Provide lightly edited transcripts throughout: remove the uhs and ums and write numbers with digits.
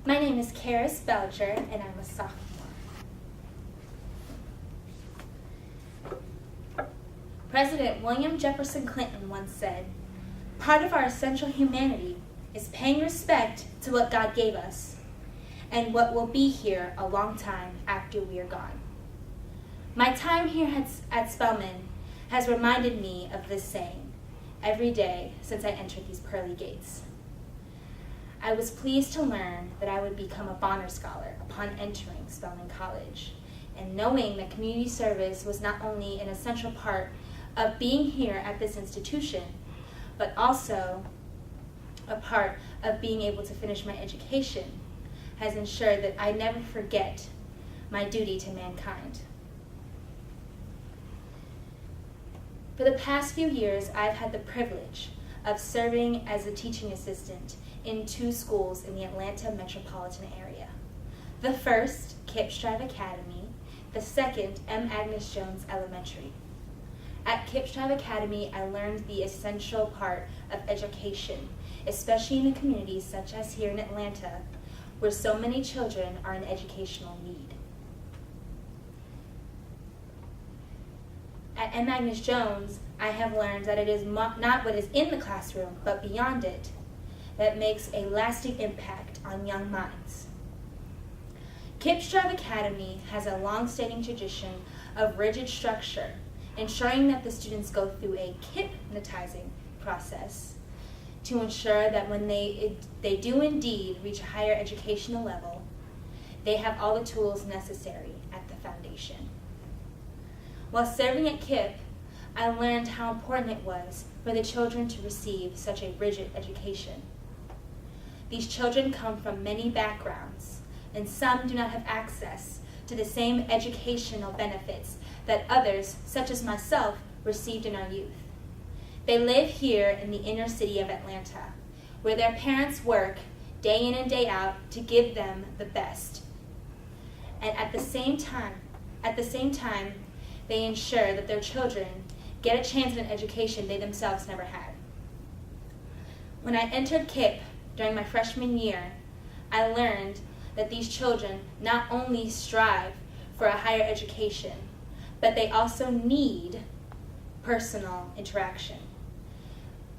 My name is Karys Belger, and I'm a sophomore. President William Jefferson Clinton once said, "Part of our essential humanity is paying respect to what God gave us and what will be here a long time after we are gone." My time here at Spelman has reminded me of this saying every day since I entered these pearly gates. I was pleased to learn that I would become a Bonner Scholar upon entering Spelman College, and knowing that community service was not only an essential part of being here at this institution, but also a part of being able to finish my education, has ensured that I never forget my duty to mankind. For the past few years, I've had the privilege of serving as a teaching assistant in 2 schools in the Atlanta metropolitan area. The first, Kipps Drive Academy, the second, M. Agnes Jones Elementary. At Kipps Drive Academy, I learned the essential part of education, especially in a community such as here in Atlanta, where so many children are in educational need. At M. Agnes Jones, I have learned that it is not what is in the classroom, but beyond it, that makes a lasting impact on young minds. Kipps Drive Academy has a long-standing tradition of rigid structure, ensuring that the students go through a hypnotizing process to ensure that when they do indeed reach a higher educational level, they have all the tools necessary at the foundation. While serving at KIPP, I learned how important it was for the children to receive such a rigid education. These children come from many backgrounds, and some do not have access to the same educational benefits that others, such as myself, received in our youth. They live here in the inner city of Atlanta, where their parents work day in and day out to give them the best. And at the same time, they ensure that their children get a chance at an education they themselves never had. When I entered KIPP during my freshman year, I learned that these children not only strive for a higher education, but they also need personal interaction.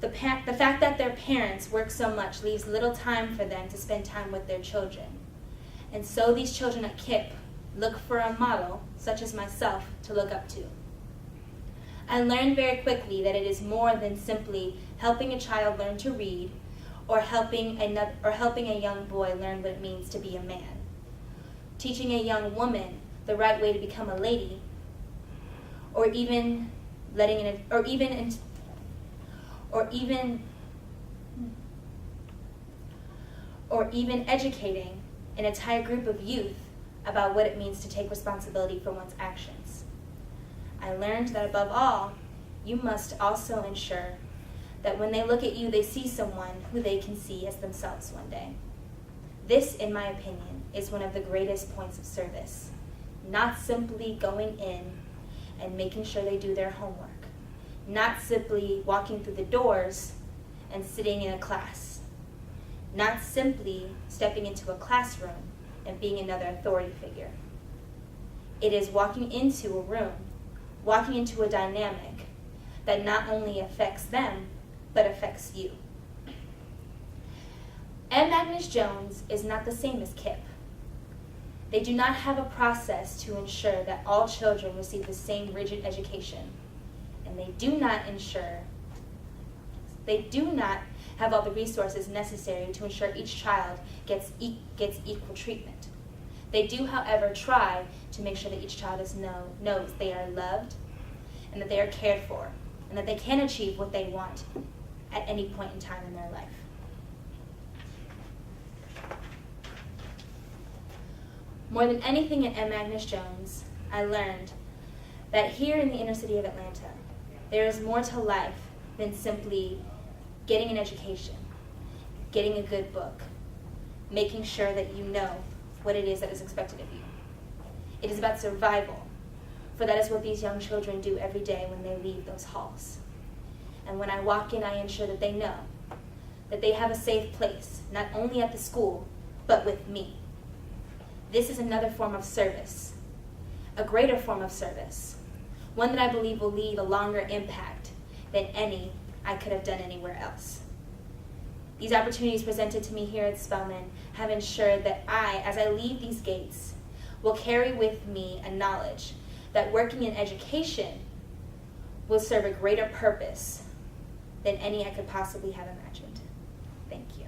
The fact that their parents work so much leaves little time for them to spend time with their children. And so these children at KIPP look for a model, such as myself, to look up to. I learned very quickly that it is more than simply helping a child learn to read or helping a young boy learn what it means to be a man. Teaching a young woman the right way to become a lady, or even educating an entire group of youth about what it means to take responsibility for one's actions. I learned that above all, you must also ensure that when they look at you, they see someone who they can see as themselves one day. This, in my opinion, is one of the greatest points of service. Not simply going in and making sure they do their homework. Not simply walking through the doors and sitting in a class. Not simply stepping into a classroom and being another authority figure. It is walking into a room, walking into a dynamic that not only affects them, but affects you. M. Agnes Jones is not the same as KIPP. They do not have a process to ensure that all children receive the same rigid education, and they do not have all the resources necessary to ensure each child gets equal treatment. They do, however, try to make sure that each child knows they are loved and that they are cared for and that they can achieve what they want at any point in time in their life. More than anything at M. Agnes Jones, I learned that here in the inner city of Atlanta, there is more to life than simply getting an education, getting a good book, making sure that you know what it is that is expected of you. It is about survival, for that is what these young children do every day when they leave those halls. And when I walk in, I ensure that they know that they have a safe place, not only at the school, but with me. This is another form of service, a greater form of service, one that I believe will leave a longer impact than any I could have done anywhere else. These opportunities presented to me here at Spelman have ensured that I, as I leave these gates, will carry with me a knowledge that working in education will serve a greater purpose than any I could possibly have imagined. Thank you.